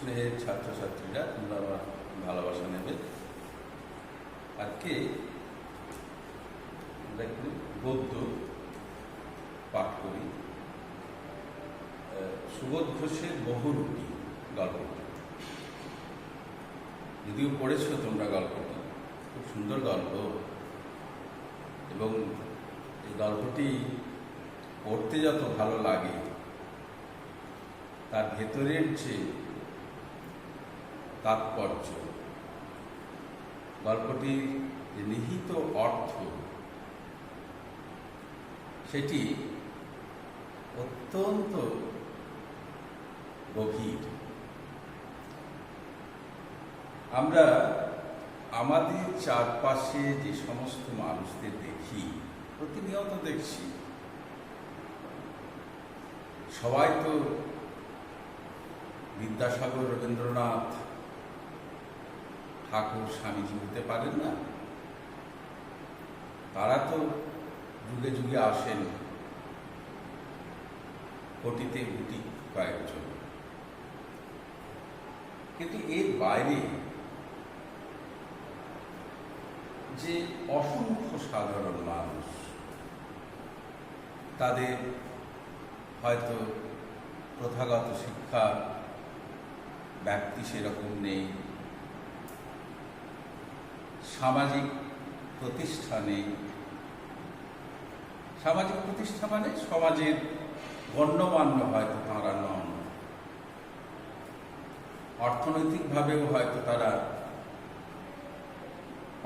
স্নেহের ছাত্রছাত্রীরা, তোমরা আমার ভালোবাসা নেবে। আজকে আমরা একটু গদ্য পাঠ করি। সুবোধ ঘোষের বহুরূপী গল্পটি, যদিও পড়েছ তোমরা গল্পটি, খুব সুন্দর গল্প। এবং এই গল্পটি পড়তে যত ভালো লাগে, তার ভেতরের যে তাৎপর্য, গল্পটির যে নিহিত অর্থ, সেটি অত্যন্ত গভীর। আমরা আমাদের চারপাশে যে সমস্ত মানুষদের দেখি, প্রতিনিয়ত দেখছি, সবাই তো বিদ্যাসাগর, রবীন্দ্রনাথ ঠাকুর, স্বামীজি হতে পারেন না। তারা তো যুগে যুগে আসেন, কোটিতে গুটি কয়েকজন। কিন্তু এর বাইরে যে অসংখ্য সাধারণ মানুষ, তাদের হয়তো প্রথাগত শিক্ষা ব্যক্তি সেরকম নেই, সামাজিক প্রতিষ্ঠানে, সামাজিক প্রতিষ্ঠা মানে সমাজের গণ্যমান্য হয়তো তাঁরা নন, অর্থনৈতিকভাবেও হয়তো তারা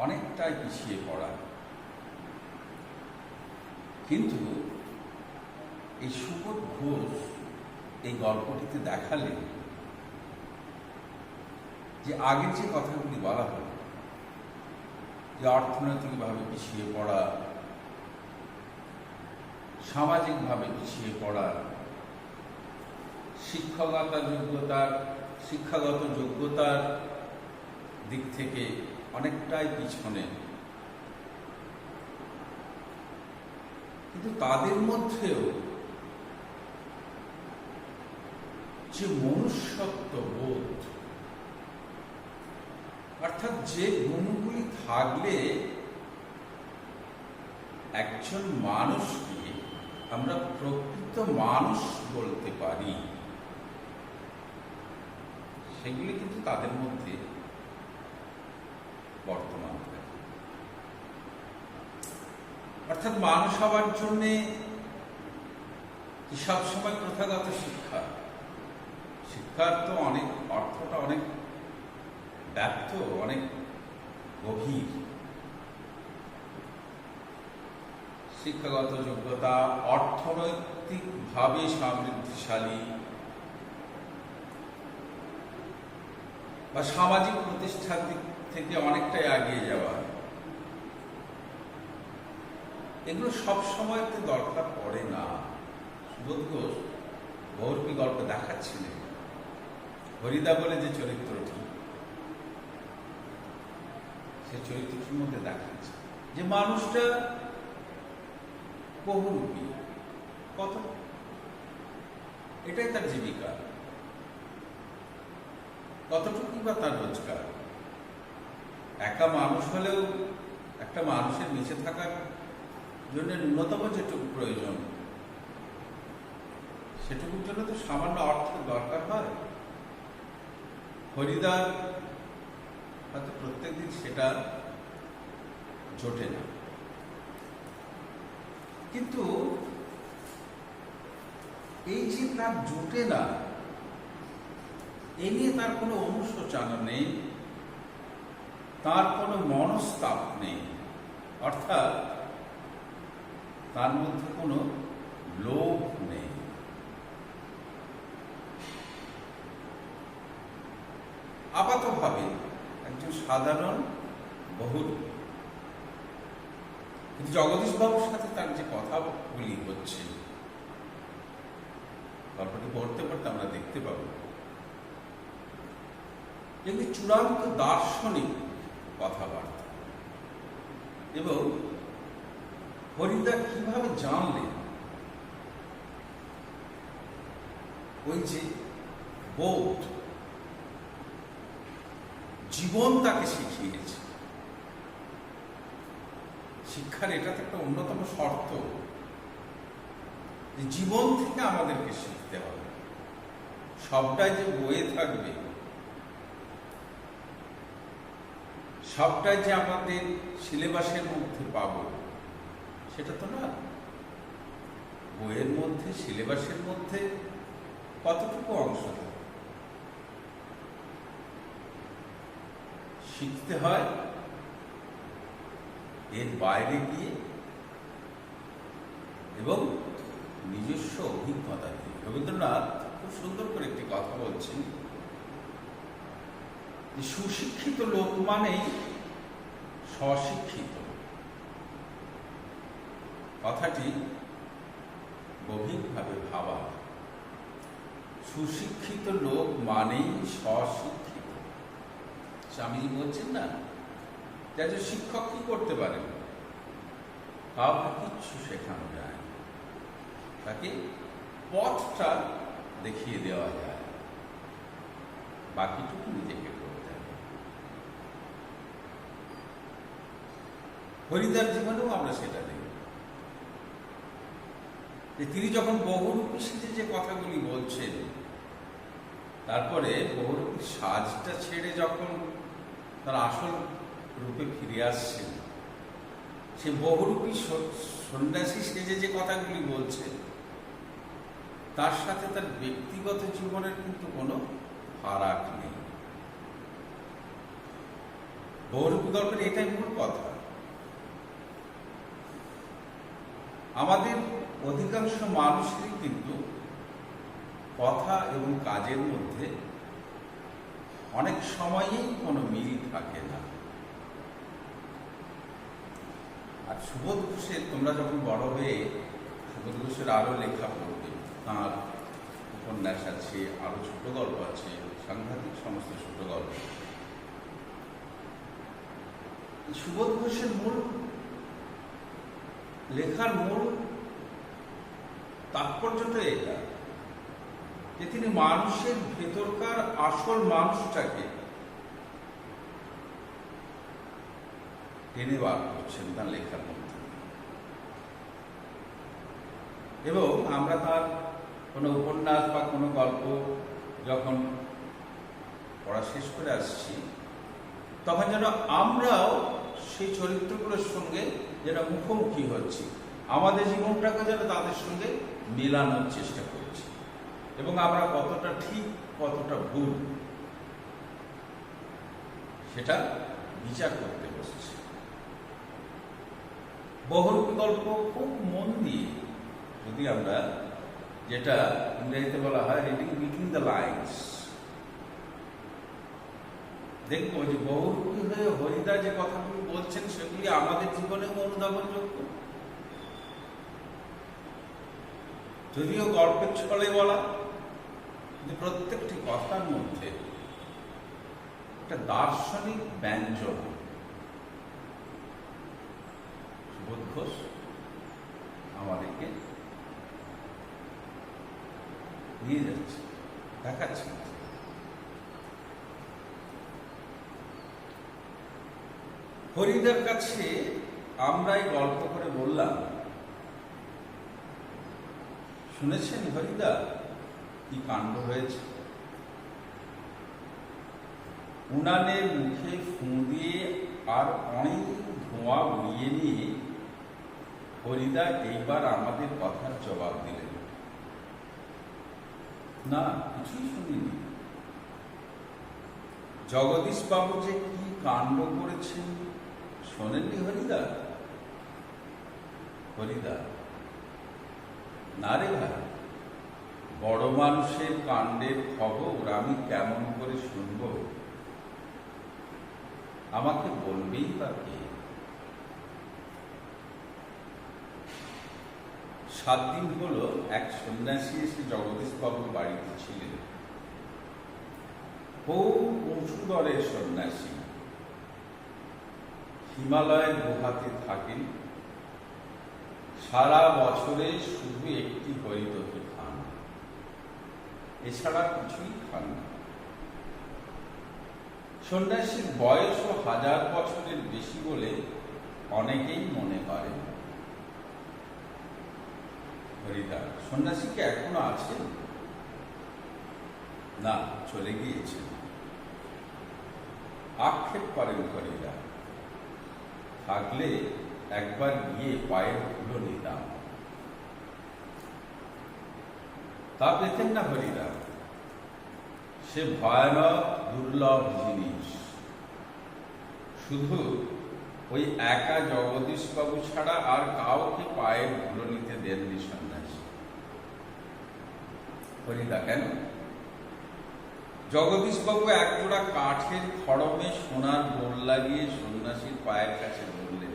অনেকটাই পিছিয়ে পড়া। কিন্তু এই সুবোধ ঘোষ এই গল্পটিতে দেখালেন যে আগের যে কথাগুলি বলা হল, যে অর্থনৈতিকভাবে পিছিয়ে পড়া, সামাজিকভাবে পিছিয়ে পড়া, শিক্ষাগত যোগ্যতার দিক থেকে অনেকটাই পিছনে, কিন্তু তাদের মধ্যেও যে মনুষ্যত্ব বোধ, অর্থাৎ যে গুণগুলি থাকলে একজন মানুষকে আমরা প্রকৃত মানুষ বলতে পারি, সেগুলি কিন্তু তাদের মধ্যে বর্তমান থাকে। অর্থাৎ মানুষ হওয়ার জন্যে কি সবসময় প্রথাগত শিক্ষার তো অনেক অর্থটা অনেক ব্যাপ্ত, অনেক গভীর। শিক্ষাগত যোগ্যতা, অর্থনৈতিকভাবে সমৃদ্ধিশালী বা সামাজিক প্রতিষ্ঠার দিক থেকে অনেকটাই এগিয়ে যাওয়া, এগুলো সবসময়তে দরকার পড়ে না। সুবোধ ঘোষ বহুরূপী গল্প দেখাচ্ছিলেন হরিদা বলে যে চরিত্রটি, সে চরিত্রটির মধ্যে দেখাচ্ছে যে মানুষটা বহুরূপী, কত, এটাই তার জীবিকা, কতটুকু বা তার রোজগার। একা মানুষ হলেও একটা মানুষের বেঁচে থাকার জন্য ন্যূনতম যেটুকু প্রয়োজন, সেটুকুর জন্য তো সামান্য অর্থের দরকার হয়। হরিদার হয়তো প্রত্যেকদিন সেটা জোটে না, কিন্তু এই যে তার জোটে না, এ নিয়ে তার কোনো অনুশোচনা নেই, তার কোনো মনস্তাপ নেই, অর্থাৎ তার মধ্যে কোনো লোভ নেই। আপাতভাবে একজন সাধারণ বহুরূপী, কিন্তু জগদীশ বাবুর সাথে তার যে কথাগুলি হচ্ছে, গল্পটি পড়তে পড়তে আমরা দেখতে পাব এগুলি চূড়ান্ত দার্শনিক কথাবার্তা। এবং হরিদা কিভাবে জানলেন ওই যে বোধ, জীবন তাকে শিখিয়েছে। শিক্ষার এটা তো একটা অন্যতম শর্ত, যে জীবন থেকে আমাদেরকে শিখতে হবে। সবটাই যে বইয়ে থাকবে, সবটাই যে আমাদের সিলেবাসের মধ্যে পাবো, সেটা তো না। বইয়ের মধ্যে, সিলেবাসের মধ্যে কতটুকু অংশ থাকে শিখতে হয় এর বাইরে গিয়ে এবং নিজস্ব অভিজ্ঞতা দিয়ে। রবীন্দ্রনাথ খুব সুন্দর করে একটি কথা বলছেন, যে সুশিক্ষিত লোক মানেই স্বশিক্ষিত। কথাটি গভীরভাবে ভাবা। সুশিক্ষিত লোক মানেই স্বশিক্ষিত। স্বামীজি বলছেন না, যে একজন শিক্ষক কি করতে পারেন? কাউকে কিচ্ছু শেখানো যায় না, তাকে পথটা দেখিয়ে দেওয়া যায়, বাকিটুকু নিজেকে করতে হবে। হরিদার জীবনেও আমরা সেটা দেখি, যে তিনি যখন বহুরূপী সেজে যে কথাগুলি বলছেন, তারপরে বহুরূপী সাজটা ছেড়ে যখন তার আসল রূপে ফিরে আসছেন, সে বহুরূপী সন্ন্যাসী সেজে যে কথাগুলি বলছেন, তার সাথে তার ব্যক্তিগত জীবনের কিন্তু কোনো ফারাক নেই। বহুরূপী গল্পের এটাই মূল কথা। আমাদের অধিকাংশ মানুষেরই কিন্তু কথা এবং কাজের মধ্যে অনেক সময়ই কোনো মিল থাকে না। আর সুবোধ ঘোষের, তোমরা যখন বড় হয়ে সুবোধ ঘোষের আরো লেখা পড়বে, তাঁর উপন্যাস আছে, আরো ছোট গল্প আছে, সাংঘাতিক সমস্ত ছোট গল্প। সুবোধ ঘোষের মূল লেখার মূল তাৎপর্যটা এটা, যে তিনি মানুষের ভেতরকার আসল মানুষটাকে টেনে বার করছেন তার লেখার মধ্যে। এবং আমরা তার কোনো উপন্যাস বা কোনো গল্প যখন পড়া শেষ করে আসছি, তখন যেন আমরাও সেই চরিত্রগুলোর সঙ্গে যেন মুখোমুখি হচ্ছি, আমাদের জীবনটাকে যেন তাদের সঙ্গে মেলানোর চেষ্টা করছি, এবং আমরা কতটা ঠিক কতটা ভুল সেটা বিচার করতে বসছি। বহুরূপী গল্প খুব মন দিয়ে যদি আমরা, যেটা ইংরেজিতে বলা হয় রিডিং বিটুইন দ্য লাইন্স, দেখবো যে বহুরূপী হয়ে হরিদা যে কথাগুলি বলছেন সেগুলি আমাদের জীবনেও অনুধাবনযোগ্য। যদিও গল্পের ছলে বলা, কিন্তু প্রত্যেকটি কথার মধ্যে একটা দার্শনিক ব্যঞ্জন সুবোধ ঘোষ আমাদেরকে নিয়ে যাচ্ছে, দেখাচ্ছে। হরিদার কাছে আমরাই গল্প করে বললাম, শুনেছেন হরিদা কি কাণ্ড হয়েছে? উনানের মুখে ফুঁ দিয়ে আর অনেক ধোঁয়া উড়িয়ে নিয়ে হরিদা এইবার আমাদের কথার জবাব দিলেন, না কিছুই শুনিনি। জগদীশ বাবু যে কি কাণ্ড করেছেন শোনেননি হরিদা? হরিদা, না রে ভাই, বড় মানুষের কাণ্ডের খবর আমি কেমন করে শুনব? আমাকে বলবেই বা কে? 7 দিন হলো এক সন্ন্যাসী এসে জগদীশ বাবুর বাড়িতে ছিলেন। বহু উঁচু দরের সন্ন্যাসী, হিমালয়ের গুহাতে থাকেন, সারা বছরে শুধু একটি হরিদধি খান, এছাড়া কিছুই খান না। সন্ন্যাসীর বয়সও 1000 বছরের বেশি বলে অনেকেই মনে করেন। হরিদা, সন্ন্যাসী কি এখনো আছেন? না, চলে গিয়েছেন। আক্ষেপ করেন হরিদা, থাকলে একবার গিয়ে পায়ের ধুলো নিতাম। তা পেতেন না হরিদা, সে ভয়ানক দুর্লভ জিনিস। শুধু ওই একা জগদীশবাবু ছাড়া আর কাউকে পায়ের ধুলো নিতে দেননি সন্ন্যাসী। হরিদা, কেন? জগদীশবাবু একজোড়া কাঠের খড়মে সোনার বোল লাগিয়ে সন্ন্যাসীর পায়ের কাছে ধরলেন।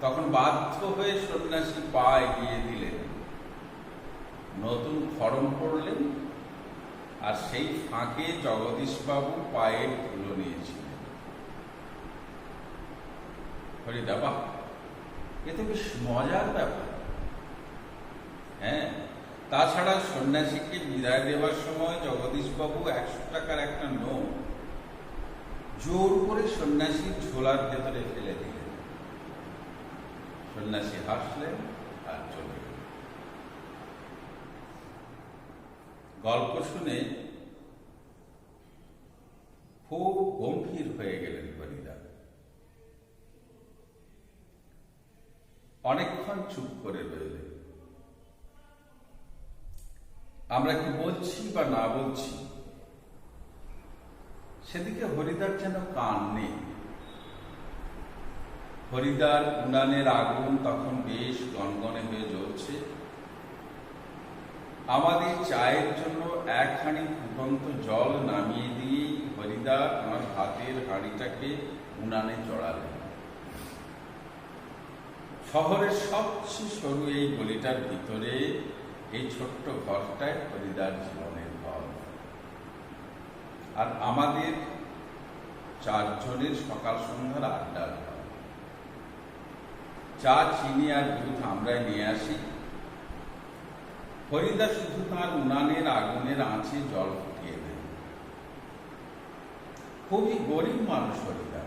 তখন বাধ্য হয়ে সন্ন্যাসী পা এগিয়ে দিলেন, নতুন খড়ম পড়লেন, আর সেই ফাঁকে জগদীশবাবু পায়ের ধুলো নিয়েছিলেন। হরিদা, বাহ, এ তো বেশ মজার ব্যাপার। হ্যাঁ, তাছাড়া সন্ন্যাসীকে বিদায় দেওয়ার সময় জগদীশবাবু 100 টাকার একটা নোট জোর করে সন্ন্যাসীর ঝোলার ভেতরে ফেলে দিলেন। সন্ন্যাসী হাসলেন আর চলে গেলেন। গল্প শুনে খুব গম্ভীর হয়ে গেলেন হরিদা। অনেকক্ষণ চুপ করে রইলেন। আমরা কি বলছি বা না বলছি সেদিকে হরিদার যেন কান নেই। হরিদার উনানের আগুন তখন বেশ গনগনে হয়ে জ্বলছে। আমাদের চায়ের জন্য 1 হাঁড়ি ফুটন্ত জল নামিয়ে দিয়ে হরিদা আমার হাতের হাঁড়িটাকে উনানে চড়ালেন। শহরের সবচেয়ে সরু এই গলিটার ভিতরে এই ছোট্ট ঘরটায় হরিদার জীবনের ঘর। আর আমাদের 4 জনের সকাল সন্ধ্যার আড্ডার ঘর। চা, চিনি আর দুধ আমরাই নিয়ে আসি। হরিদা শুধু তার উনানের আগুনের আঁচে জল ফুটিয়ে দেন। খুবই গরিব মানুষ হরিদা,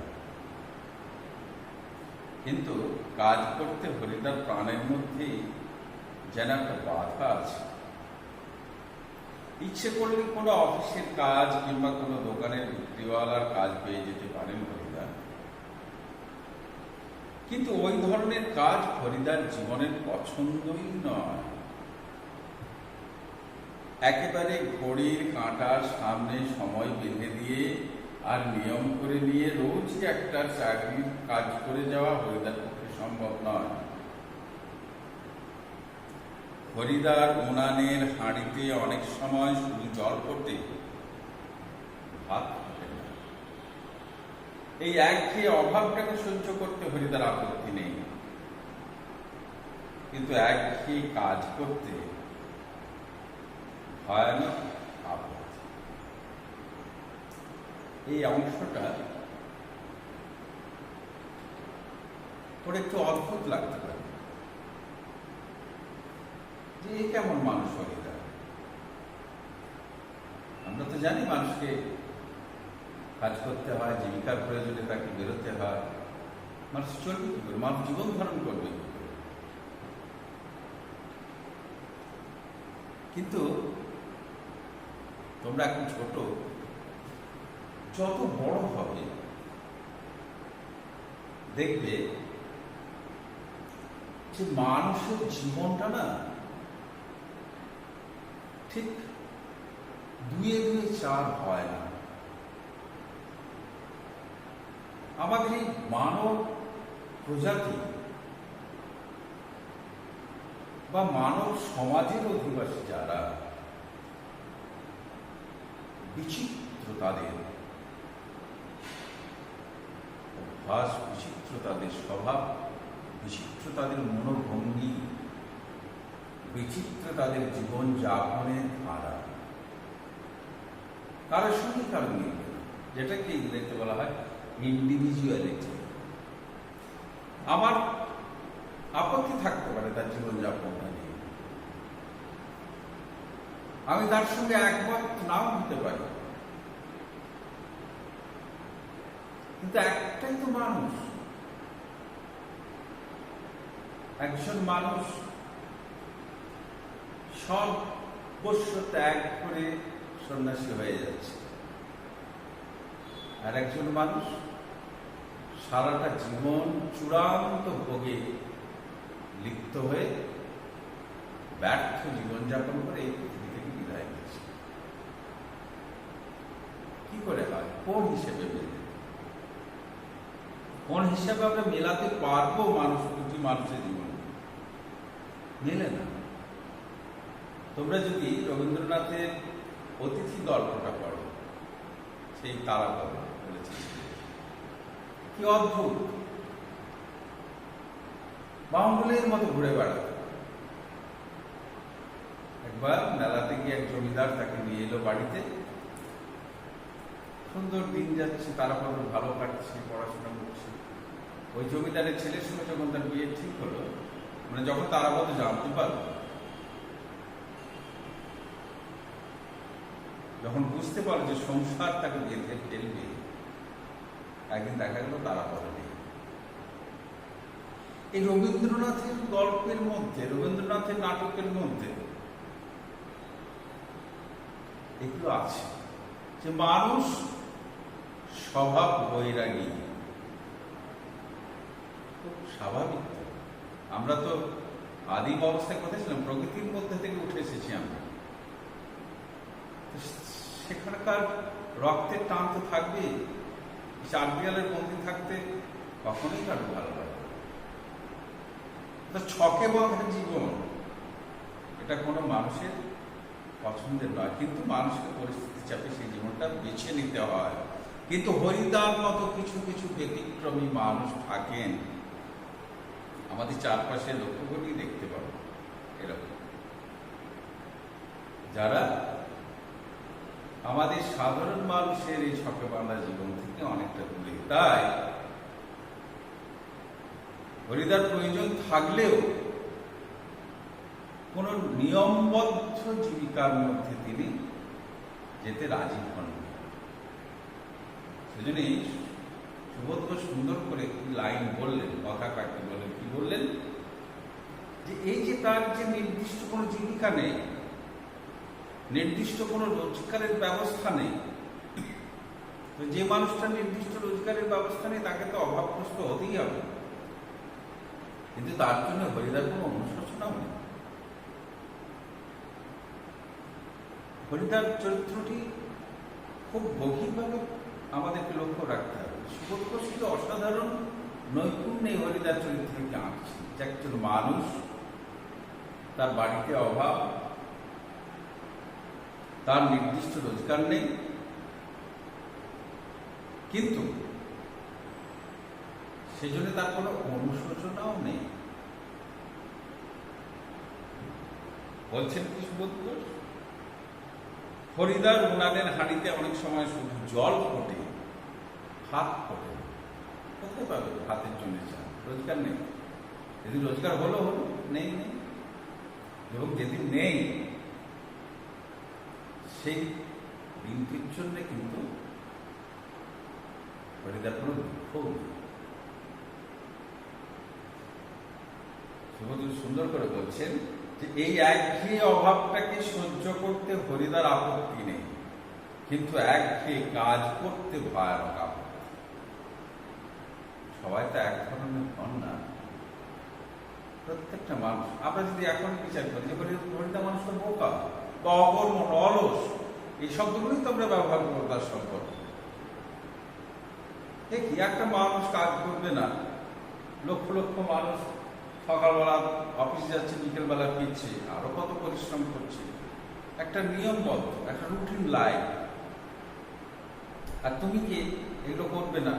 কিন্তু কাজ করতে হরিদার প্রাণের মধ্যে যেন একটা বাধা আছে। ইচ্ছে করলে কোনো অফিসের কাজ কিংবা কোনো দোকানের বিক্রিওয়ালার কাজ পেয়ে যেতে পারেন হরিদা, কিন্তু ওই ধরনের কাজ হরিদার জীবনের পছন্দই নয়। একেবারে ঘড়ির কাঁটার সামনে সময় বেঁধে দিয়ে আর নিয়ম করে নিয়ে রোজই একটা চাকরির কাজ করে যাওয়া হরিদার পক্ষে সম্ভব নয়। হরিদার উনানের হাঁড়িতে অনেক সময় শুধু জল ফোটে, ভাত ফোটে না। এই একঘেয়ে অভাবটাকে সহ্য করতে হরিদার আপত্তি নেই, কিন্তু একঘেয়ে কাজ করতে ভয়ানক আপত্তি। এই অংশটা ওর একটু অদ্ভুত লাগতে পারে যে এই কেমন মানুষ হরিদা। আমরা তো জানি মানুষকে কাজ করতে হয়, জীবিকার প্রয়োজনে তাকে বেরোতে হয়। মানুষ চলবে কি করে, মানুষ জীবন ধারণ করবে কি করে? কিন্তু তোমরা এখন ছোট, যত বড় হবে দেখবে যে মানুষের জীবনটা না ঠিক 2 এ 2 4 হয় না। আমাদের এই মানব প্রজাতি বা মানব সমাজের অধিবাসী যারা, বিচিত্র তাদের অভ্যাস, বিচিত্র তাদের স্বভাব, বিচিত্র তাদের মনোভঙ্গি, বিচিত্র তাদের জীবন যাপনের ধারা। কারোর সঙ্গে কারো মিলবে না, যেটাকে ইংরেজিতে বলা হয় ইন্ডিভিজুয়ালিটি। আমার আপত্তি থাকতে পারে তার জীবনযাপনটা নিয়ে, আমি তার সঙ্গে একমত নাও হতে পারি, কিন্তু একটাই তো মানুষ, একজন মানুষ সর্বস্ব ত্যাগ করে সন্ন্যাসী হয়ে যাচ্ছে, আর একজন মানুষ সারাটা জীবন চূড়ান্ত ভোগে লিপ্ত হয়ে ব্যর্থ জীবনযাপন করে এই পৃথিবী থেকে বিদায় নিচ্ছে। কি করে হয়? কোন হিসেবে মেলে? কোন হিসেবে আমরা মেলাতে পারবো মানুষ, দুটি মানুষের জীবন? মেলে না। তোমরা যদি রবীন্দ্রনাথের অতিথি গল্পটা পড়ো, সেই তারাপদ বলেছে, কি অদ্ভুত! বাউন্ডুলের মতো ঘুরে বেড়াত। একবার মেলাতে গিয়ে এক জমিদার তাকে নিয়ে এলো বাড়িতে। সুন্দর দিন যাচ্ছে, তারাপদ ভালো কাটছে, পড়াশোনা করছে। ওই জমিদারের ছেলের সঙ্গে যখন তার বিয়ে ঠিক হলো, মানে যখন তারাপদ জানতে পারলো, যখন বুঝতে পারলো যে সংসার তাকে বেঁধে ফেলবে, একদিন দেখা গেল তারাপদ নেই। এই রবীন্দ্রনাথের গল্পের মধ্যে, রবীন্দ্রনাথের নাটকের মধ্যে এগুলো আছে, যে মানুষ স্বভাব বৈরাগী। খুব স্বাভাবিক। আমরা তো আদিম অবস্থায় কোথায় ছিলাম? প্রকৃতির মধ্যে থেকে উঠে এসেছি আমরা। সেখানকার রক্তের টান তো থাকবে। চার দেয়ালের বন্দি থাকতে কখনোই কারো ভালো লাগে না। ছকে বন্ধা জীবন, এটা কোনো মানুষের পছন্দের নয়, কিন্তু মানুষকে পরিস্থিতি চাপে সেই জীবনটা বেছে নিতে হয়। কিন্তু হরিদার মতো কিছু কিছু ব্যতিক্রমী মানুষ থাকেন, আমাদের চারপাশে লক্ষ্য করেই দেখতে পাবো এরকম, যারা আমাদের সাধারণ মানুষের এই ছকে বাঁধা জীবন থেকে অনেকটা দূরে। তাই হরিদার প্রয়োজন থাকলেও কোন নিয়মবদ্ধ জীবিকার মধ্যে তিনি যেতে রাজি হন। সেজন্যই সুবোধ সুন্দর করে লাইন বললেন, কথা কাটতে বললেন, কি বললেন? যে এই যে তার যে নির্দিষ্ট কোনো জীবিকা নেই, নির্দিষ্ট কোনো রোজগারের ব্যবস্থা নেই, তো যে মানুষটা নির্দিষ্ট রোজগারের ব্যবস্থা নেই তাকে তো অভাবগ্রস্ত হতেই হবে। কিন্তু তার জন্য হরিদার কোনো অনুশোচনাও নেই। হরিদার চরিত্রটি খুব গভীরভাবে আমাদেরকে লক্ষ্য রাখতে হবে। সুবোধ শুধু অসাধারণ নৈপুণ্যে হরিদার চরিত্রকে আঁকছে, যে একজন মানুষ, তার বাড়িতে অভাব, তার নির্দিষ্ট রোজগার নেই, কিন্তু সেজন্য তার কোনো অনুশোচনাও নেই। বলছেন কি সুবোধ? হরিদার উনানের হাঁড়িতে অনেক সময় শুধু জল ফোটে, ভাত ফোটে। কোথায় পাবে ভাতের জন্য চা? রোজগার নেই। যেদিন রোজগার হলো হলো, নেই নেই। এবং যেদিন নেই সেই দিনটির জন্য কিন্তু হরিদার কোনো দুঃখ নেই। সুবোধ সুন্দর করে বলছেন যে এই একঘেয়ে অভাবটাকে সহ্য করতে হরিদার আপত্তি নেই, কিন্তু একঘেয়ে কাজ করতে ভয়ানক আপত্তি। সবাই তো এক ধরনের হন না। প্রত্যেকটা মানুষ, আমরা যদি এখন বিচার করি যে হরিদা মানুষ তো বোকা বা অকর্মণ্য, অলস, এই শব্দগুলোই তো আমরা ব্যবহার করবো তার সম্পর্কে। দেখি একটা মানুষ কাজ করবে না, লক্ষ লক্ষ মানুষ সকালবেলা অফিস যাচ্ছে, বিকেলবেলা ফিরছে, আরো কত পরিশ্রম করছে, একটা নিয়মবদ্ধ, একটা রুটিন লাইফ। আর তুমি কি এগুলো করবে না?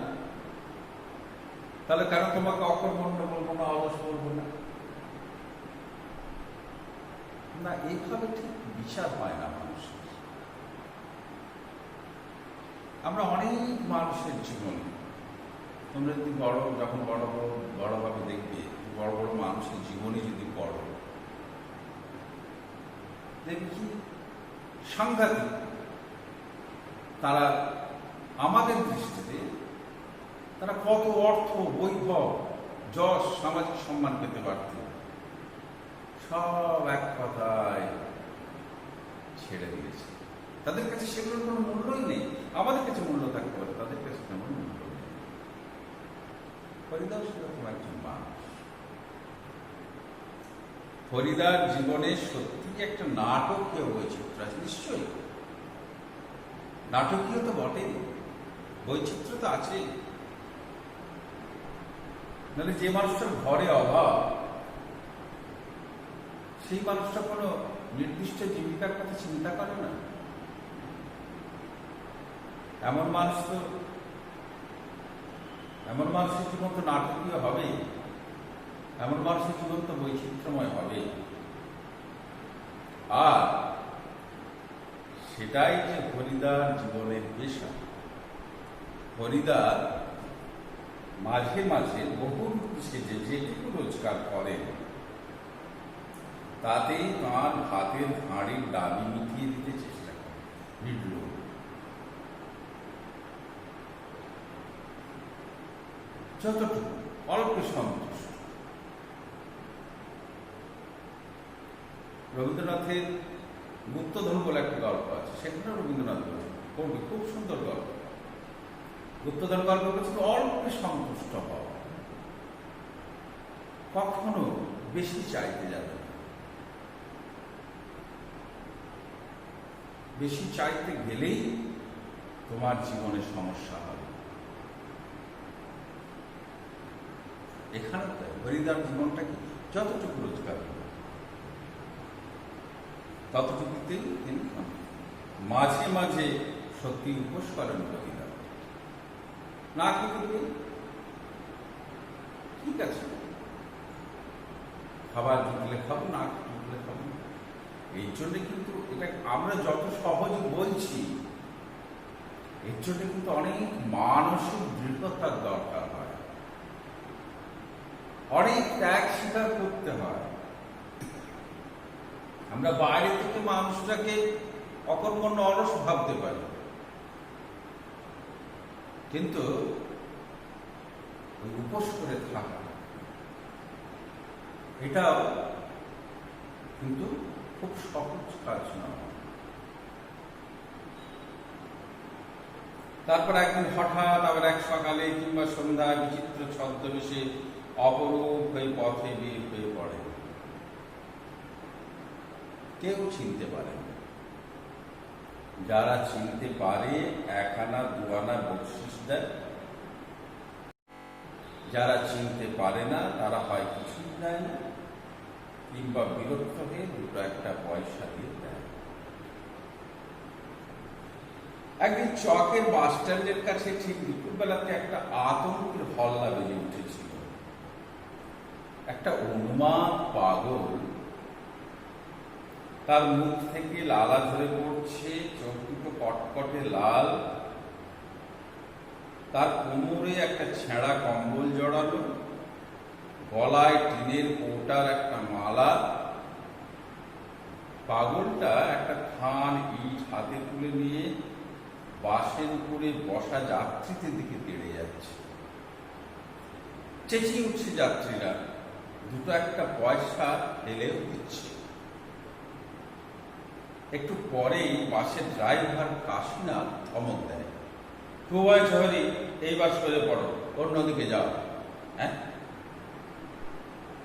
তাহলে কেন তোমাকে অকর্মণ্য বলবো না, অলস বলবো না? না, এইভাবে ঠিক বিচার হয় না মানুষের। আমরা অনেক মানুষের জীবনে, তোমরা যদি যখন বড়ভাবে দেখবে, বড় বড় মানুষের জীবনে যদি পড়ো, দেখি সাংঘাতিক। তারা আমাদের দৃষ্টিতে তারা কত অর্থ, বৈভব, যশ, সামাজিক সম্মান পেতে পারত, সব এক কথায় ছেড়ে দিয়েছে। তাদের কাছে সেগুলোর কোনো মূল্যই নেই। আমাদের কাছে মূল্য থাকতে পারে, তাদের কাছে তেমন মূল্য নেই। ফরিদাও সেরকম একজন মানুষ। ফরিদার জীবনে সত্যি একটা নাটকীয় বৈচিত্র্য আছে, নিশ্চয়ই নাটকীয় তো বটেই, বৈচিত্র্য তো আছেই। মানে যে মানুষটার ঘরে অভাব, সেই মানুষটা কোনো নির্দিষ্ট জীবিকার কথা চিন্তা করে না। এমন মানুষের জীবন তো নাটকীয় হবেই, এমন মানুষের জীবন তো বৈচিত্র্যময় হবেই। আর সেটাই যে ফরিদার জীবনের পেশা। ফরিদা মাঝে মাঝে বহু সেজে যেটুকু রোজগার করেন, তাতেই তাঁর ভাতের হাঁড়ির দাবি মিটিয়ে দিতে চেষ্টা করে, মিটল। যতটুকু অল্প সন্তুষ্ট। রবীন্দ্রনাথের গুপ্তধন বলে একটা গল্প আছে, সেখানে রবীন্দ্রনাথ কবি, খুব সুন্দর গল্প। গুপ্তধন গল্প বলছে অল্প সন্তুষ্ট হওয়া, কখনো বেশি চাইতে যাবে না। বেশি চাইতে গেলেই তোমার জীবনে সমস্যা হবে। এখানে ফরিদার জীবনটা কি, যতটুকু রোজগার করে ততটুকুতেই তিনি মাঝে মাঝে সত্যি উপোস করেন ফরিদা। না খেতে ঠিক আছে, খাবার জুটলে খাবো, না জুটলে খাবো। এই জন্য কিন্তু এটা আমরা যত সহজে বলছি, এর জন্য কিন্তু অনেক মানসিক দৃঢ়তার দরকার হয়, অনেক ত্যাগ স্বীকার করতে হয়। আমরা বাইরে থেকে মানুষটাকে অকর্মণ্য, অলস ভাবতে পারি, কিন্তু ওই উপোস করে থাকা, এটাও কিন্তু খুব সহজ কাজ নয়। তারপর একদিন হঠাৎ আবার এক সকালে কিংবা সন্ধ্যায় বিচিত্র ছদ্মবেশে অপরূপ হয়ে পথে বের হয়ে পড়ে। কেউ চিনতে পারে না। যারা চিনতে পারে এক আনা দু আনা বকশিস দেয়, যারা চিনতে পারে না তারা হয় কিছুই দেয় না, কিংবা বিরক্ত হয়ে দুটো একটা পয়সা দিয়ে দেয়। একদিন চকের বাস স্ট্যান্ডের কাছে ঠিক দুপুরবেলাতে একটা আতঙ্কের হল্লা বেজে উঠেছিল। একটা উন্মাদ পাগল, তার মুখ থেকে লালা ঝরে পড়ছে, চোখ দুটো কটকটে লাল, তার কোমরে একটা ছেঁড়া কম্বল জড়ালো, গলায় টিনের কৌটার একটা মালা। পাগলটা একটা থান ইট হাতে তুলে নিয়ে বাসের উপরে বসা যাত্রীদের দিকে তেড়ে যাচ্ছে। চেঁচিয়ে উঠছে যাত্রীরা, দুটো একটা পয়সা ফেলেও দিচ্ছে। একটু পরেই বাসের ড্রাইভার কাশীনাথ ধমক দেয়, খুবই শহরে এই বাস করে পড়ো, অন্যদিকে যাও। হ্যাঁ,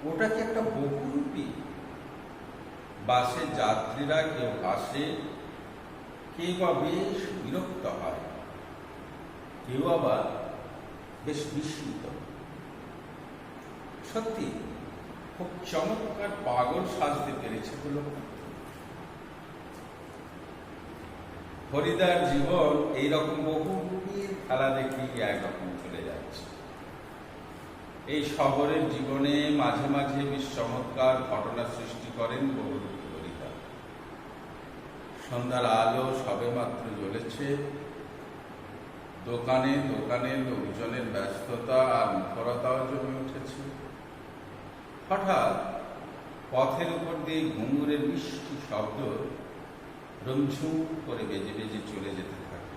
ওটা কি একটা বহুরূপী? বাসের যাত্রীরা কেউ হাসে, কেউ বা বেশ বিরক্ত হয়, কেউ আবার বেশ বিস্মিত। সত্যি খুব চমৎকার পাগল সাজতে পেরেছে বলে। ফরিদার জীবন এইরকম বহু রূপের খেলা দেখেই একরকম চলে যাচ্ছে। এই শহরের জীবনে মাঝে মাঝে বেশ চমৎকার ঘটনা সৃষ্টি করেন বহুরূপী ফরিদা। সন্ধ্যার আলো সবে মাত্র জ্বলেছে, দোকানে দোকানে লোকজনের ব্যস্ততা আর মুখরতাও জমে উঠেছে। হঠাৎ পথের উপর দিয়ে ঘুঙুরের মিষ্টি শব্দ রমঝুম করে বেজে বেজে চলে যেতে থাকে।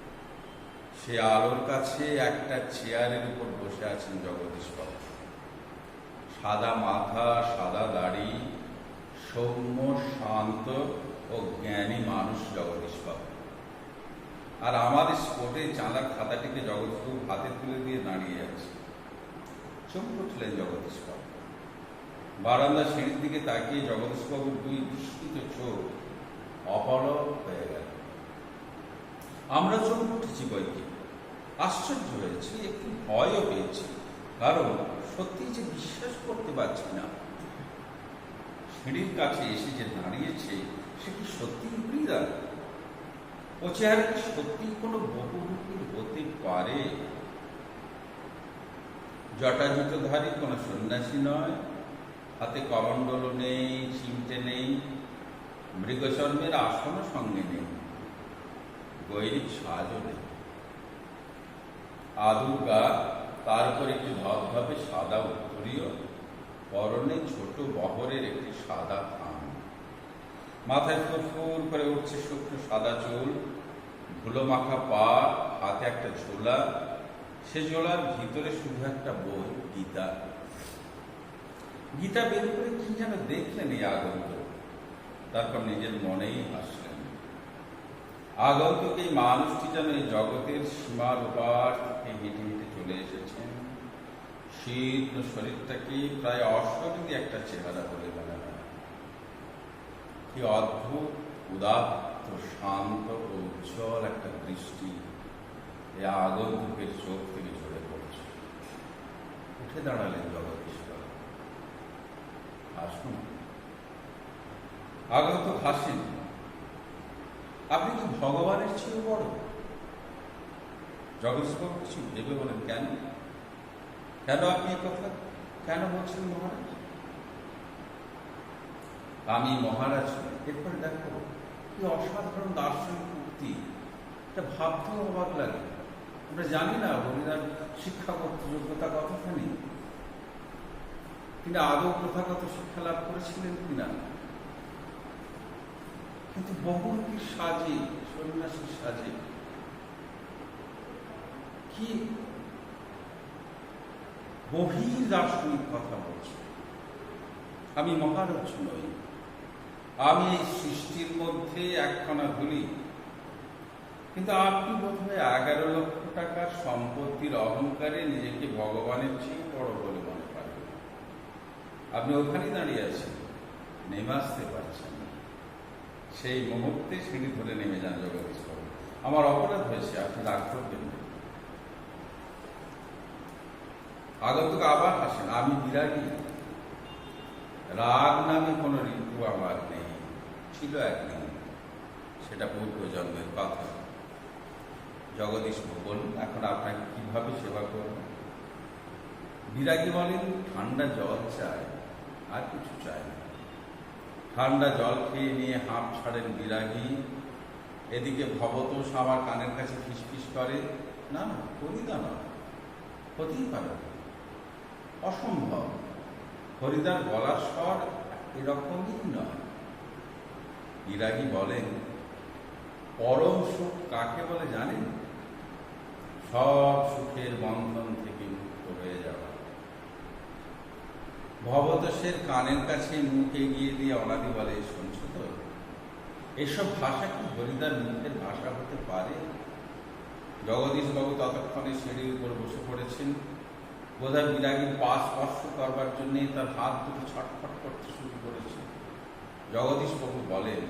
সে আলোর কাছে একটা চেয়ারের উপর বসে আছেন জগদীশবাবু। সাদা মাথা, সাদা দাড়ি, সৌম্য, শান্ত ও জ্ঞানী মানুষ জগদীশবাবু। আর আমাদের স্পোর্টে চাঁদার খাতাটিকে জগদীশবাবু হাতে তুলে দিয়ে দাঁড়িয়ে আছে। চমকে উঠলেন জগদীশবাবু। বারান্দা সিঁড়ির দিকে তাকিয়ে জগদীশবাবুর দুই বিস্মিত চোখ অপলক হয়ে গেল। আমরা চমকে উঠেছি বইকে, আশ্চর্য হয়েছি, একটু ভয়ও পেয়েছি, কারণ সত্যি যে বিশ্বাস করতে পারছি না। সিঁড়ির কাছে এসে যে দাঁড়িয়েছে সে কি সত্যি বৃদ্ধা? ও চেহারা কি সত্যি কোনো বহুরূপীর হতে পারে? জটাজুতধারী কোনো সন্ন্যাসী নয়, হাতে কমণ্ডল নেই, চিমটে নেই, মৃগচর্মের আসনও সঙ্গে নেই, গৈরিক সাজও নেই। আদুর গা, তার উপর একটি ধবধবে সাদা উত্তরীয়, পরনে ছোট বহরের একটি সাদা থান, মাথায় ফুরফুর করে উঠছে শুকনো সাদা চুল, ধুলো মাখা পা, হাতে একটা ঝোলা, সে ঝোলার ভিতরে শুধু একটা বই, গীতা। গীতা বের করে কি যেন দেখলেন এই আগন্তুক, তারপর নিজের মনেই হাসলেন। আগন্তুক এই মানুষটি যেন এই জগতের সীমার ওপার থেকে হেঁটে হেঁটে চলে এসেছেন। শীর্ণ শরীরটাকে প্রায় অশরীরী একটা চেহারা বলে মনে হয়। কি অদ্ভুত, উদাত্ত, শান্ত ও উজ্জ্বল একটা দৃষ্টি এই আগন্তুকের চোখ থেকে ঝরে পড়ছে। উঠে দাঁড়ালেন জগদীশবাবু। আসুন। আগন্তুক হাসেন। আপনি কি ভগবানের চেয়ে বড়? জগদীশবাবু কিছু ভেবে বলেন, কেন কেন আপনি এই কথা কেন বলছেন মহারাজ? আমি মহারাজ। এরপরে দেখো কি অসাধারণ দার্শনিক উক্তি, এটা ভাবতেও অবাক লাগে। আমরা জানি না হরিদার শিক্ষাগত যোগ্যতা কতখানি, তিনি আদৌ প্রথাগত শিক্ষা লাভ করেছিলেন কিনা, কিন্তু বহুরূপীর সাজে, সন্ন্যাসীর সাজে কি গভীর দার্শনিক কথা বলছে। আমি মহারাজ নই, আমি এই সৃষ্টির মধ্যে একখানা ধুলি, কিন্তু আপনি বোধহয় 11 লক্ষ টাকার সম্পত্তির অহংকারে নিজেকে ভগবানের চেয়ে বড় বলে মনে করেন। আপনি ওখানেই দাঁড়িয়ে আছেন, নেমে আসতে পারছেন না। সেই মুহূর্তে সিঁড়ি ধরে নেমে যান জগদীশবাবু। আমার অপরাধ হয়েছে, আপনি রাগ করবেন না। আগন্তুক আবার হাসেন। আমি বিরাগী। রাগ নামে কোনো ঋতু আমার নেই, ছিল একদিন, সেটা পূর্ব জন্মের কথা। জগদীশবাবু বলুন, এখন আপনাকে কিভাবে সেবা করব? বিরাগী বলেন, ঠান্ডা জল চায়, আর কিছু চায় না। ঠান্ডা জল খেয়ে নিয়ে হাঁপ ছাড়েন বিরাগী। এদিকে ভবতোষ আমার কানের কাছে ফিসফিস করে, না না, হরিদা নয়, হতেই পারে, অসম্ভব। হরিদার গলার স্বর এরকমই নয়। বিরাগী বলেন, পরম সুখ কাকে বলে জানেন? সব সুখের বন্ধন থেকে মুক্ত হয়ে যাওয়া। ভবতোষের কানের কাছে মুখ এগিয়ে দিয়ে অনাদি বলে, শুনছ তো? এসব ভাষা কি হরিদার মুখের ভাষা হতে পারে? জগদীশবাবু ততক্ষণে সিঁড়ির উপর বসে পড়েছেন। বোধহয় বিরাগীর পা স্পর্শ করবার জন্য তার হাত দুটো ছটফট করতে শুরু করেছে। জগদীশবাবু বলেন,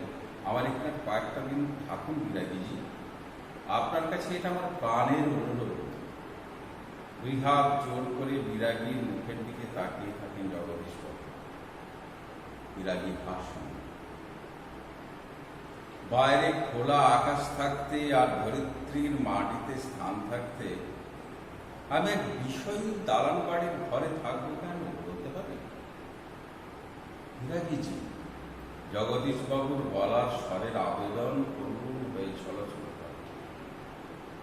আমার এখানে কয়েকটা দিন থাকুন বিরাগীজি, আপনার কাছে এটা আমার প্রাণের অনুরোধ। 2 হাত জোর করে বিরাগীর মুখের দিকে তাকিয়ে থাকেন জগদীশবাবু। বিরাগী ভাষণ। বাইরে খোলা আকাশ থাকতে আর ধরিত্রীর মাটিতে স্থান থাকতে আমি এক বিষয়ী দালান বাড়ির ঘরে থাকবো কেন বলতে পারে? বিরাগীজি, জগদীশবাবুর গলার স্বরের আবেদন করুণ হয়ে ছলছল করে।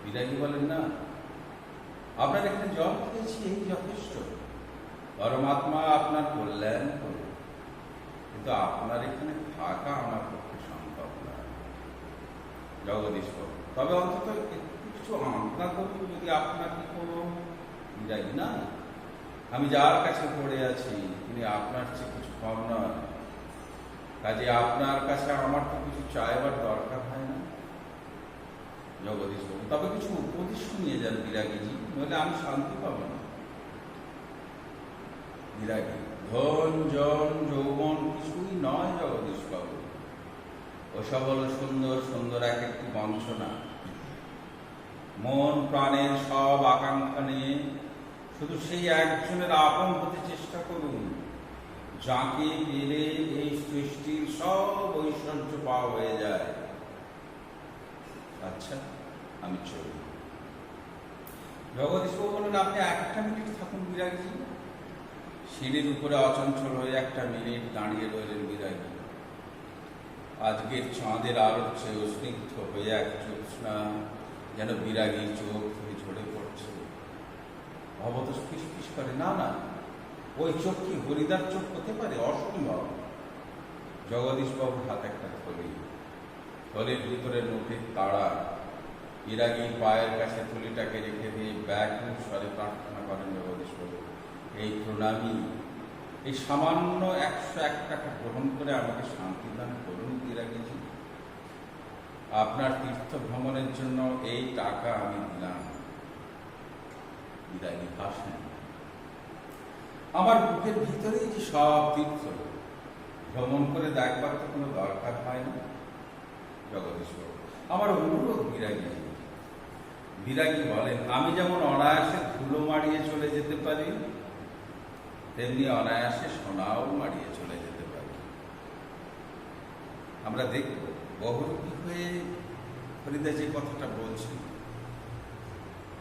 বিরাগী বলেন, না, আপনার এখানে জল খেয়েছি, এই যথেষ্ট। পরমাত্মা আপনার কল্যাণ করুন, কিন্তু আপনার এখানে থাকা আমার পক্ষে সম্ভব নয়। জগদীশ বাবু, তবে অন্তত একটু কিছু আজ্ঞা করুন, যদি আপনাকে কোনো বিরাগী না, আমি যার কাছে পড়ে আছি তিনি আপনার চেয়ে কিছু কম নয়, কাজে আপনার কাছে আমার তো কিছু চাইবার দরকার হয় না জগদীশ বাবু। তবে কিছু উপদেশ নিয়ে যান বিরাগীজি, নইলে আমি শান্তি পাবো না। বিরাগী, ধন জন যৌবন কিছুই নয় জগদীশ বাবু, ওসব হলো সুন্দর সুন্দর এক একটি বঞ্চনা। মন প্রাণের সব আকাঙ্ক্ষা নিয়ে শুধু সেই একজনের আপন হতে চেষ্টা করুন, যাকে পেলে এই সৃষ্টির সব ঐশ্বর্য পাওয়া হয়ে যায়। আচ্ছা, আমি চলি। জগদীশবাবু বললেন, আপনি একটা মিনিট থাকুন বিরাগী। সিঁড়ির উপরে অচঞ্চল হয়ে একটা মিনিট দাঁড়িয়ে রইলেন বিরাগী। আজকের চাঁদের আলোর চেয়ে স্নিগ্ধ হয়ে এক জ্যোৎস্না যেন বিরাগীর চোখ থেকে ঝরে পড়ছে। ভবত ফিসফিস করে, না না, ওই চোখ কি হরিদার চোখ হতে পারে? অসম্ভব। জগদীশবাবুর হাতে একটা থলি, থলির ভিতরে নোটের তাড়া। বিরাগীর পায়ের কাছে থলিটাকে রেখে দিয়ে ব্যাকুল স্বরে প্রার্থনা করেন জগদীশবাবু, এই প্রণামী, এই সামান্য 101 টাকা গ্রহণ করে আমাকে শান্তি দান করুন বিরাগীজি। আপনার তীর্থ ভ্রমণের জন্য এই টাকা আমি দিলাম। বিরাগী হাসেন। আমার বুকের ভিতরেই যে সব তীর্থ, ভ্রমণ করে দেখবার তো কোনো দরকার হয় না জগদীশবাবু। আমার অনুরোধ বিরাগী। বিরাগী বলেন, আমি যেমন অনায়াসে ধুলো মারিয়ে চলে যেতে পারি, তেমনি অনায়াসে সোনাও মারিয়ে চলে যেতে পারি। আমরা দেখব বহুরূপী হয়ে হরিদা যে কথাটা বলছি,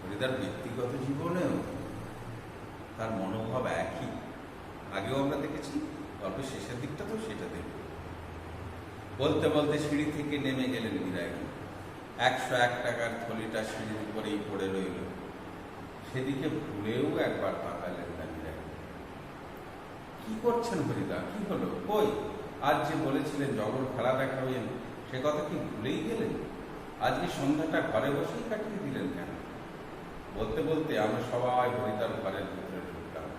হরিদার ব্যক্তিগত জীবনেও তার মনোভাব একই। আগেও আমরা দেখেছি, গল্পের শেষের দিকটা তো সেটা দেখব। বলতে বলতে সিঁড়ি থেকে নেমে গেলেন বিরাগী। 101 টাকার থলিটা সিঁড়ির উপরেই পড়ে রইল। সেদিকে ভুলেও একবার তাকালেন না বিরাগী। কি করছেন হরিদা? কি হলো? কই, আজ যে বলেছিলেন জগৎ খেলা দেখাবেন, সে কথা কি ভুলেই গেলেন? আজকে সন্ধ্যাটা ঘরে বসেই কাটিয়ে দিলেন কেন? বলতে বলতে আমরা সবাই হরিদার ঘরের ভিতরে ঢুকলাম।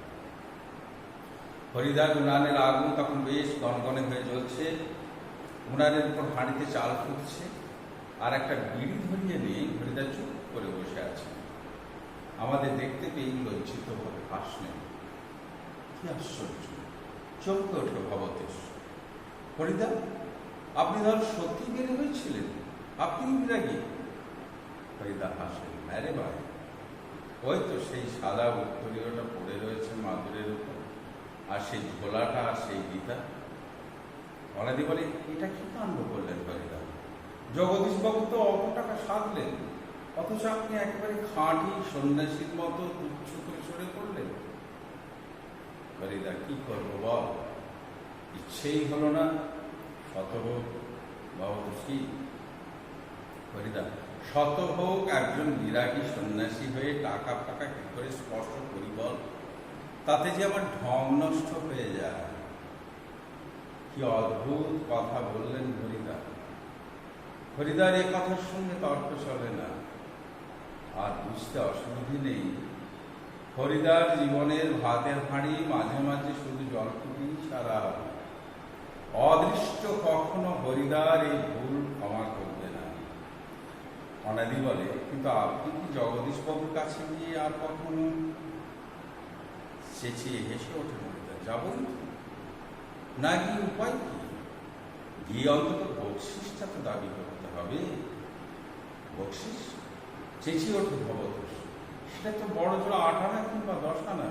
হরিদার উনানের আগুন তখন বেশ গনগনে হয়ে জ্বলছে। উনানের উপর হাঁড়িতে চাল ফুটছে, আর একটা বিড়ি ধরিয়ে নিয়ে হরিদা চুপ করে বসে আছে। আমাদের দেখতে পেয়ে লজ্জিত ভাবে হাসলেন। কি আশ্চর্য! চমকে ওঠে ভবতেশ। হরিদা, আপনি ধর সত্যি বের হয়েছিলেন? আপনি বিরাগী? হরিদা হাসলেন। আরে ভাই, ওই তো সেই সাদা উত্তরীয়টা পড়ে রয়েছে মাদুরের উপর, আর সেই ঝোলাটা, আর সেই গীতা। অনাদি বলে, এটা কি কাণ্ড করলেন হরিদা? জগদীশবাবু তো অত টাকা সাধলেন, অথচ আপনি একেবারে খাঁটি সন্ন্যাসীর মতো তুচ্ছ করে সরে পড়লেন। হরিদা, কি করবো বল, ইচ্ছেই হলো না। শত হোক ভবতোষী। হরিদা, শত হোক একজন বিরাগী সন্ন্যাসী হয়ে টাকা ফাঁকা কি করে স্পর্শ করি বল? তাতে যে আমার ঢং নষ্ট হয়ে যায়। কি অদ্ভুত কথা বললেন হরিদা। হরিদার এ কথার সঙ্গে তর্ক চলে না। আর বুঝতে অসুবিধে নেই, হরিদার জীবনের ভাতের হাঁড়ি মাঝে মাঝে শুধু জলটুকুই ছাড়া। অদৃষ্ট কখনো হরিদার এই ভুল ক্ষমা করবে না। অনাদি বলে, কিন্তু আপনি কি জগদীশবাবুর কাছে গিয়ে আর কখনো? চেঁচিয়ে হেসে ওঠে হরিদা, যাবই না, গিয়ে উপায় কি? গিয়ে অন্তত বকশিসটা তো দাবি করতে হবে। বকশিস? চেঁচিয়ে ওঠে ভবতোষ, সেটা তো বড় জোর 8 আনা কিংবা 10 আনা।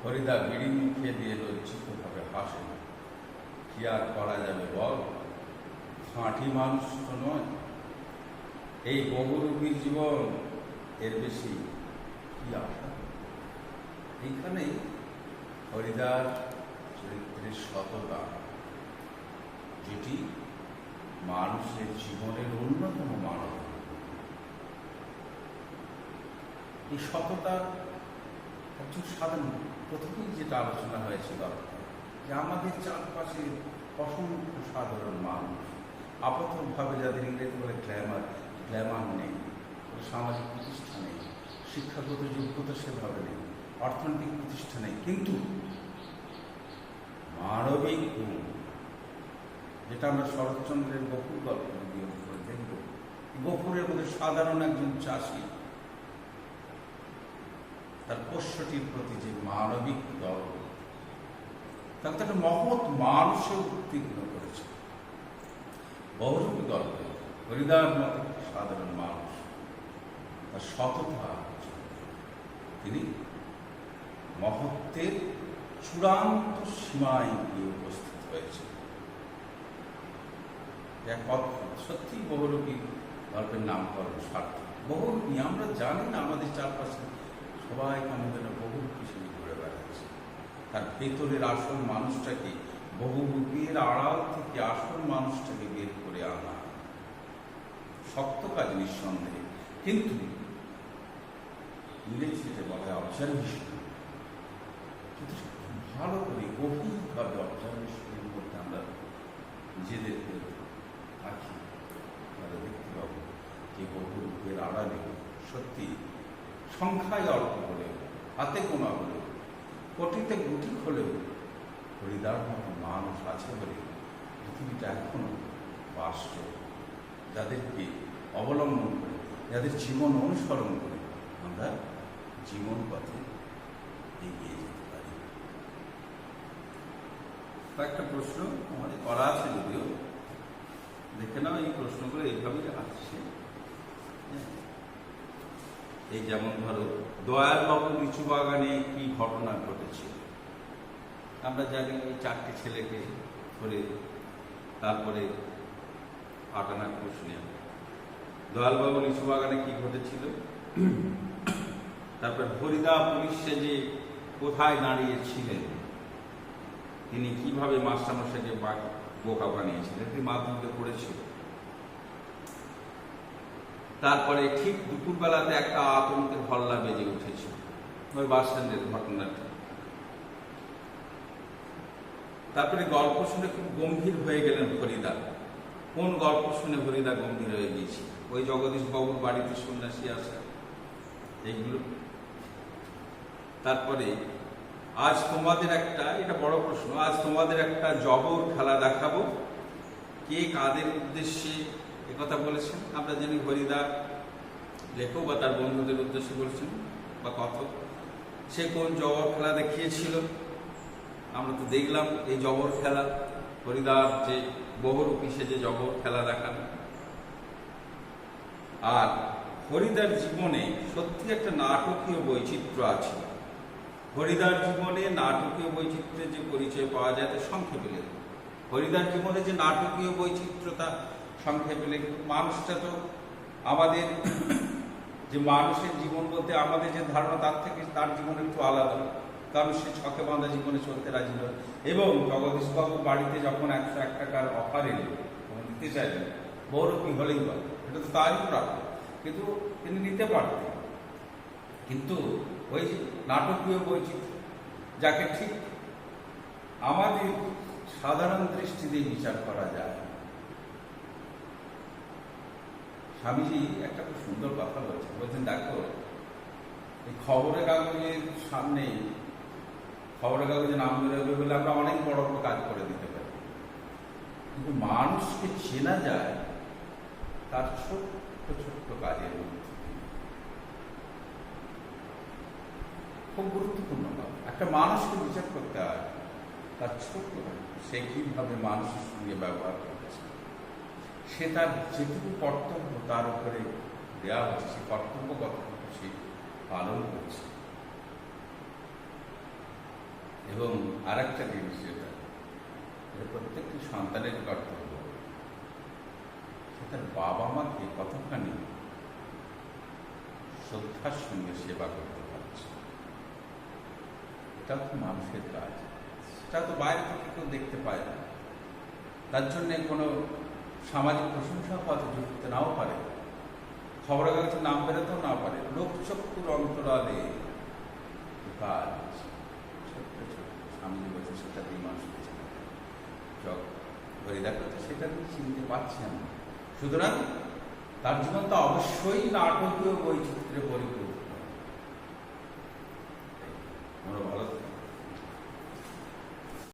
হরিদা বিড়ি মুখে দিয়ে লজ্জিত ভাবে হাসেন। কি আর করা যাবে বল, খাঁটি মানুষ তো নয়। এই বহুরূপীর জীবন, এর বেশি কি আশা? এইখানেই হরিদার চরিত্রের সততা, যেটি মানুষের জীবনের অন্যতম মানব। এই সততা একজন সাধারণ, প্রথমেই যেটা আলোচনা হয়েছিল যে আমাদের চারপাশে অসংখ্য সাধারণ মানুষ, আপাতভাবে যাদের ইংরেজি বলে গ্ল্যামার নেই, সামাজিক প্রতিষ্ঠা নেই, শিক্ষাগত যোগ্যতা সেভাবে নেই, অর্থনৈতিক প্রতিষ্ঠা নেই, কিন্তু মানবিক গুণ, যেটা আমরা শরৎচন্দ্রের গফুর গল্প করে দেখব। গফুরের মধ্যে সাধারণ একজন চাষি তার পোষ্যটির প্রতি যে মানবিক দরদ, তাকে একটা মহৎ মানুষে উত্তীর্ণ করেছে। বহুরূপী গল্পে হরিদার মতো সাধারণ মানুষ তার সততা, তিনি মহত্বের চূড়ান্ত সীমায় গিয়ে উপস্থিত হয়েছে। সত্যি বহুরূপী গল্পের নামকরণ সার্থক। বহুরূপী আমরা জানি না, আমাদের চারপাশে সবাই কেমন যেন বহুরূপী হিসেবে ঘুরে বেড়াচ্ছে। তার ভেতরের আসল মানুষটাকে, বহুরূপীর আড়াল থেকে আসল মানুষটাকে বের করে আনা শক্ত কাজ নিঃসন্দেহে, কিন্তু ইংরেজিতে বলা হয় অবজারভেশন। কিন্তু ভালো করে গভীরভাবে অবজারভেশনের মধ্যে আমরা নিজেদেরকে রাখি, তাহলে দেখতে পাবো যে বহুরূপের আড়ালে সত্যি সংখ্যায় অল্প হলেও, হাতে গোনা হলেও, কোটিতে গুটি হলেও হরিদার মতো মানুষ আছে বলে পৃথিবীটা এখনো বাস্তব, যাদেরকে অবলম্বন করে, যাদের জীবন অনুসরণ করে আমরা জীবন পথে এগিয়ে যেতে পারি। কয়েকটা প্রশ্ন আমাদের করা আছে, যদিও দেখে নাও এই প্রশ্নগুলো এইভাবেই আসছে। এই যেমন ধরো, দয়ালবাবু লিচু বাগানে কি ঘটনা ঘটেছিল? আমরা জানি এই 4টে ছেলেকে ধরে তারপরে আটানা প্রশ্নে দয়ালবাবু লিচু বাগানে কি ঘটেছিল, তারপর হরিদা পুলিশ সেজে কোথায় দাঁড়িয়েছিলেন, তিনি কিভাবে মাস্টারমশাইকে বোকা বানিয়েছিলেন, তিনি মাধ্যমিকে পড়েছিল। তারপরে ঠিক দুপুরবেলাতে একটা আতঙ্কের হল্লা বেজে উঠেছিল, ওই বাস স্ট্যান্ডের ঘটনাটা। তারপরে গল্প শুনে খুব গম্ভীর হয়ে গেলেন হরিদা। কোন গল্প শুনে হরিদা গম্ভীর হয়ে গিয়েছে? ওই জগদীশ বাবুর বাড়িতে সন্ন্যাসী আসা, এইগুলো। তারপরে আজ তোমাদের একটা, এটা বড় প্রশ্ন, আজ তোমাদের একটা জবর খেলা দেখাবো, কে কাদের উদ্দেশ্যে একথা বলেছেন? আমরা জানি হরিদা লেখক বা তার বন্ধুদের উদ্দেশ্যে বলেছেন বা কথক। সে কোন জবর খেলা দেখিয়েছিল? আমরা তো দেখলাম এই জবর খেলা, হরিদার যে বহুরূপী সে যে জবর খেলা দেখান। আর হরিদার জীবনে সত্যি একটা নাটকীয় বৈচিত্র্য আছে। হরিদার জীবনে নাটকীয় বৈচিত্র্যের যে পরিচয় পাওয়া যায় তা সংক্ষেপে লেখ। হরিদার জীবনে যে নাটকীয় বৈচিত্র্যতা সংক্ষেপে লেখ। মানুষটা তো আমাদের যে মানুষের জীবন বলতে আমাদের যে ধারণা তার থেকে তার জীবন একটু আলাদা, কারণ সে ছকে বাঁধা জীবনে চলতে রাজি নয়। এবং জগদীশবাবুর বাড়িতে যখন 101 টাকার অফার এলো, দিতে চাইলেন, বহুরূপী হলেই বলে, এটা তো তারই প্রাপ্য, কিন্তু তিনি নিতে পারতেন। কিন্তু ওই যে নাটকীয় বৈচিত্র্য, যাকে ঠিক আমাদের সাধারণ দৃষ্টি দিয়ে বিচার করা যায়। স্বামীজি একটা খুব সুন্দর কথা বলছেন, দেখো এই খবরের কাগজের সামনে খবরের কাগজে নাম বেরোবে বলে আমরা অনেক বড় বড় কাজ করে দিতে পারি, কিন্তু মানুষকে চেনা যায় তার ছোট্ট ছোট্ট কাজের মধ্যে। খুব গুরুত্বপূর্ণ কাজ। একটা মানুষকে বিচার করতে হয় তার ছোট্ট সে কিভাবে মানুষের সঙ্গে ব্যবহার করছে, সে তার যেটুকু কর্তব্য তার উপরে দেওয়া হচ্ছে সে কর্তব্য কতটুকু সে পালন করছে। এবং আর একটা জিনিস, যেটা প্রত্যেকটি সন্তানের কর্তব্য, সে তার বাবা মাকে কতখানি শ্রদ্ধার সঙ্গে সেবা করতে পারছে। এটা তো মানুষের কাজ, সেটা তো বাইরে থেকে কেউ দেখতে পায় না। তার জন্যে কোনো সামাজিক প্রশংসা হয়তো যুক্ত নাও পারে, খবরের কাগজে নাম বেরোতেও না পারে, লোকচক্ষুর অন্তরালে কাজ ছোট্ট ছোট্ট স্বামী বলছে সেটাতেই মানুষ বেঁচে থাকে। হরিদাকে তো সেটা আমি চিনতে পারছি না। সুতরাং তার জীবনটা অবশ্যই নাটকীয় বৈচিত্র্যে পরিপূর্ণ।